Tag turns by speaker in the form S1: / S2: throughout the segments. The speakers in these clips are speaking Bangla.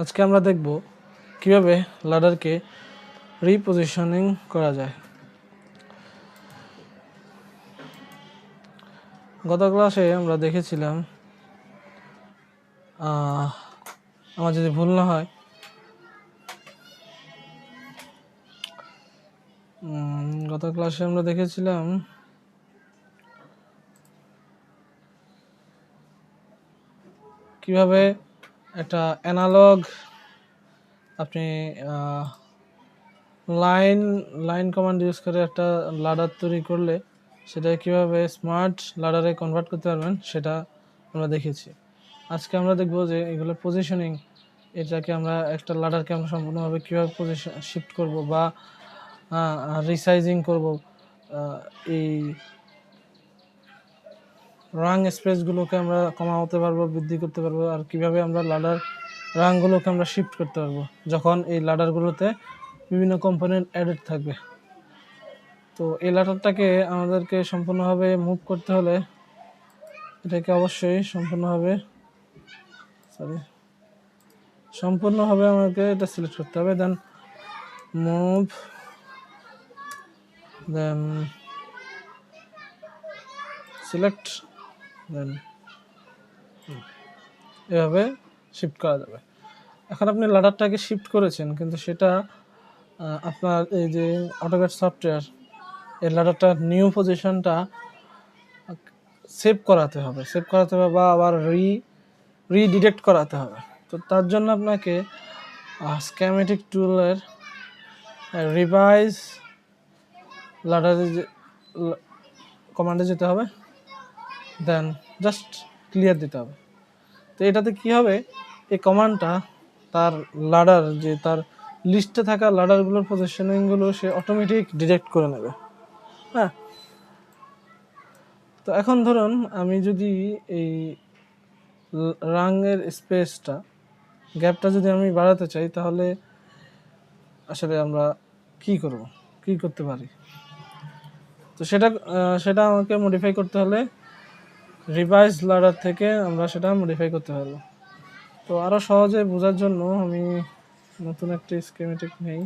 S1: আজকে আমরা দেখব কিভাবে লাডারকে রিপজিশনিং করা যায়। গত ক্লাসে আমরা দেখেছিলাম, আমার যদি ভুল না হয়, গত ক্লাসে আমরা দেখেছিলাম কিভাবে একটা অ্যানালগ আপনি লাইন কমান্ড ইউজ করে একটা লাডার তৈরি করলে সেটা কিভাবে স্মার্ট লাডারে কনভার্ট করতে পারবেন সেটা আমরা দেখেছি। আজকে আমরা দেখব যে এগুলো পজিশনিং, এটাকে আমরা একটা লাডারকে আমরা সম্পূর্ণভাবে কীভাবে পজিশন শিফট করব বা রিসাইজিং করব, এই রাং স্পেসগুলোকে আমরা কমাতে পারবো, বৃদ্ধি করতে পারবো, আর কিভাবে আমরা লাডার রাংগুলোকে আমরা শিফট করতে পারবো যখন এই লাডারগুলোতে বিভিন্ন কম্পোনেন্ট অ্যাডেড থাকবে। তো এই লাডারটাকে আমাদেরকে সম্পূর্ণভাবে মুভ করতে হলে এটাকে অবশ্যই সম্পূর্ণভাবে আমাকে এটা সিলেক্ট করতে হবে, দেন মুভ, দেন সিলেক্ট, দেন এভাবে শিফট করা যাবে। এখন আপনি লাডারটাকে শিফট করেছেন, কিন্তু সেটা আপনার এই যে অটোক্যাড সফটওয়্যার এই লাডারটার নিউ পজিশনটা সেভ করাতে হবে বা আবার রিডিরেক্ট করাতে হবে। তো তার জন্য আপনাকে স্কিমেটিক টুলের রিভাইজ লাডারে কমান্ডে যেতে হবে, দেন জাস্ট ক্লিয়ার দিতে হবে। তো এটাতে কি হবে, এই কমান্ডটা তার লাডার যে তার লিস্টে থাকা লাডারগুলোর পজিশনিংগুলো সে অটোমেটিক ডিটেক্ট করে নেবে। হ্যাঁ, তো এখন ধরুন আমি যদি এই রাঙের স্পেসটা, গ্যাপটা যদি আমি বাড়াতে চাই, তাহলে আসলে আমরা কি করতে পারি? তো সেটা আমাকে মডিফাই করতে হলে রিভাইজ লাডার থেকে আমরা সেটা মডিফাই করতে পারবো। তো আরও সহজে বোঝার জন্য আমি নতুন একটা স্কিমেটিক নেই।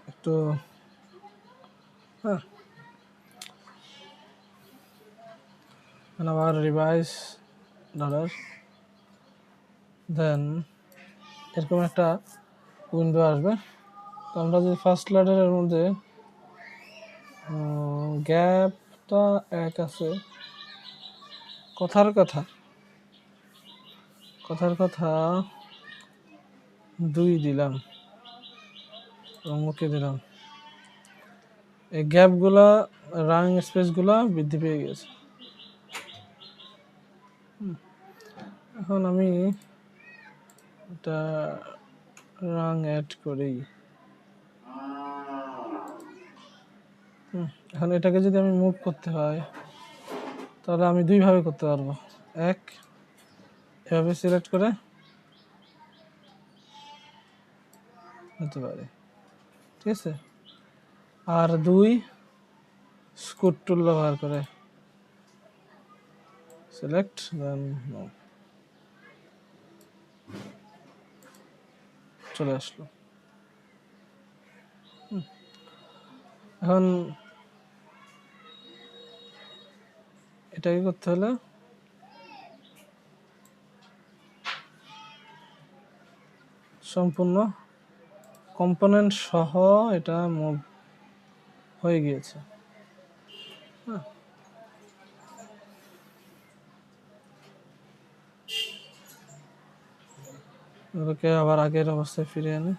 S1: একটু আবার রিভাইজ লাডার, দেন এরকম একটা উইন্ডো আসবে। তো আমরা যদি ফার্স্ট লাডারের মধ্যে গ্যাপটা 1 আছে, কথার কথা 2 দিলাম এবং ওকে দিলাম। এই গ্যাপগুলা রাং স্পেসগুলা বৃদ্ধি পেয়ে গেছে। এখন আমি এটা রাং অ্যাড করি। এখন এটাকে যদি আমি মুভ করতে হয়, তাহলে আমি 2 ভাবে করতে পারবো। 1, এভাবে সিলেক্ট করে নিতে পারি, ঠিক আছে। আর 2, স্কুট টুল ব্যবহার করে সিলেক্ট, দেন চলে আসলো। এখন এটাকে করতে হলে সম্পূর্ণ কম্পোনেন্ট সহ এটা মুভ হয়ে গিয়েছে। ওকে আবার আগের অবস্থায় ফিরে আনে।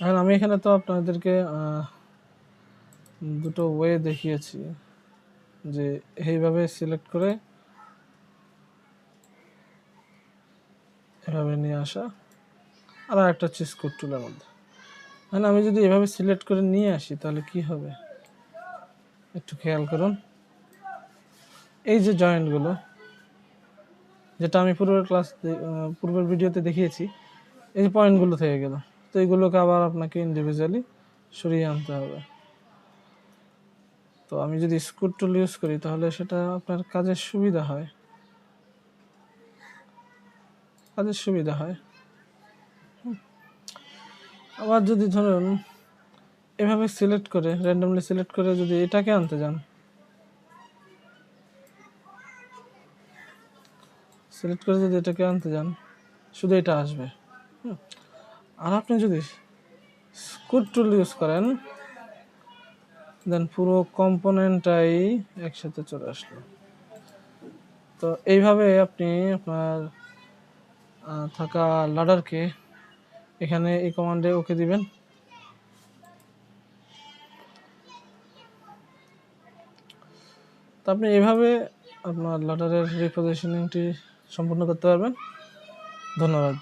S1: এখন আমি এখানে তো আপনাদেরকে দুটো ওয়ে দেখিয়েছি, যে এইভাবে সিলেক্ট করে এভাবে নিয়ে আসা, আর একটা হচ্ছে স্কুট টুলের মধ্যে। মানে আমি যদি এভাবে সিলেক্ট করে নিয়ে আসি, তাহলে কি হবে একটু খেয়াল করুন। এই যে জয়েন্টগুলো, যেটা আমি পূর্বের ভিডিওতে দেখিয়েছি, এই যে পয়েন্টগুলো থেকে গেল। তো তো এগুলোকে আবার আপনাকে ইন্ডিভিজুয়ালি সরিয়ে আনতে হবে। তো আমি যদি স্ক্রু টুল ইউজ করি তাহলে সেটা আপনার কাজের সুবিধা হয়, আবার যদি ধরুন এভাবে সিলেক্ট করে র্যান্ডমলি সিলেক্ট করে যদি এটাকে আনতে যান, শুধু এটা আসবে। আর আপনি যদি স্ক্রু টুল ইউজ করেন দেন পুরো কম্পোনেন্টটাই একসাথে চলে আসলো। তো এইভাবে আপনি আপনার থাকা লাডারকে এখানে এই কমান্ডে ওকে দিবেন। তো আপনি এইভাবে আপনার লাডারের রিপোজিশনিংটি সম্পূর্ণ করতে পারবেন। ধন্যবাদ।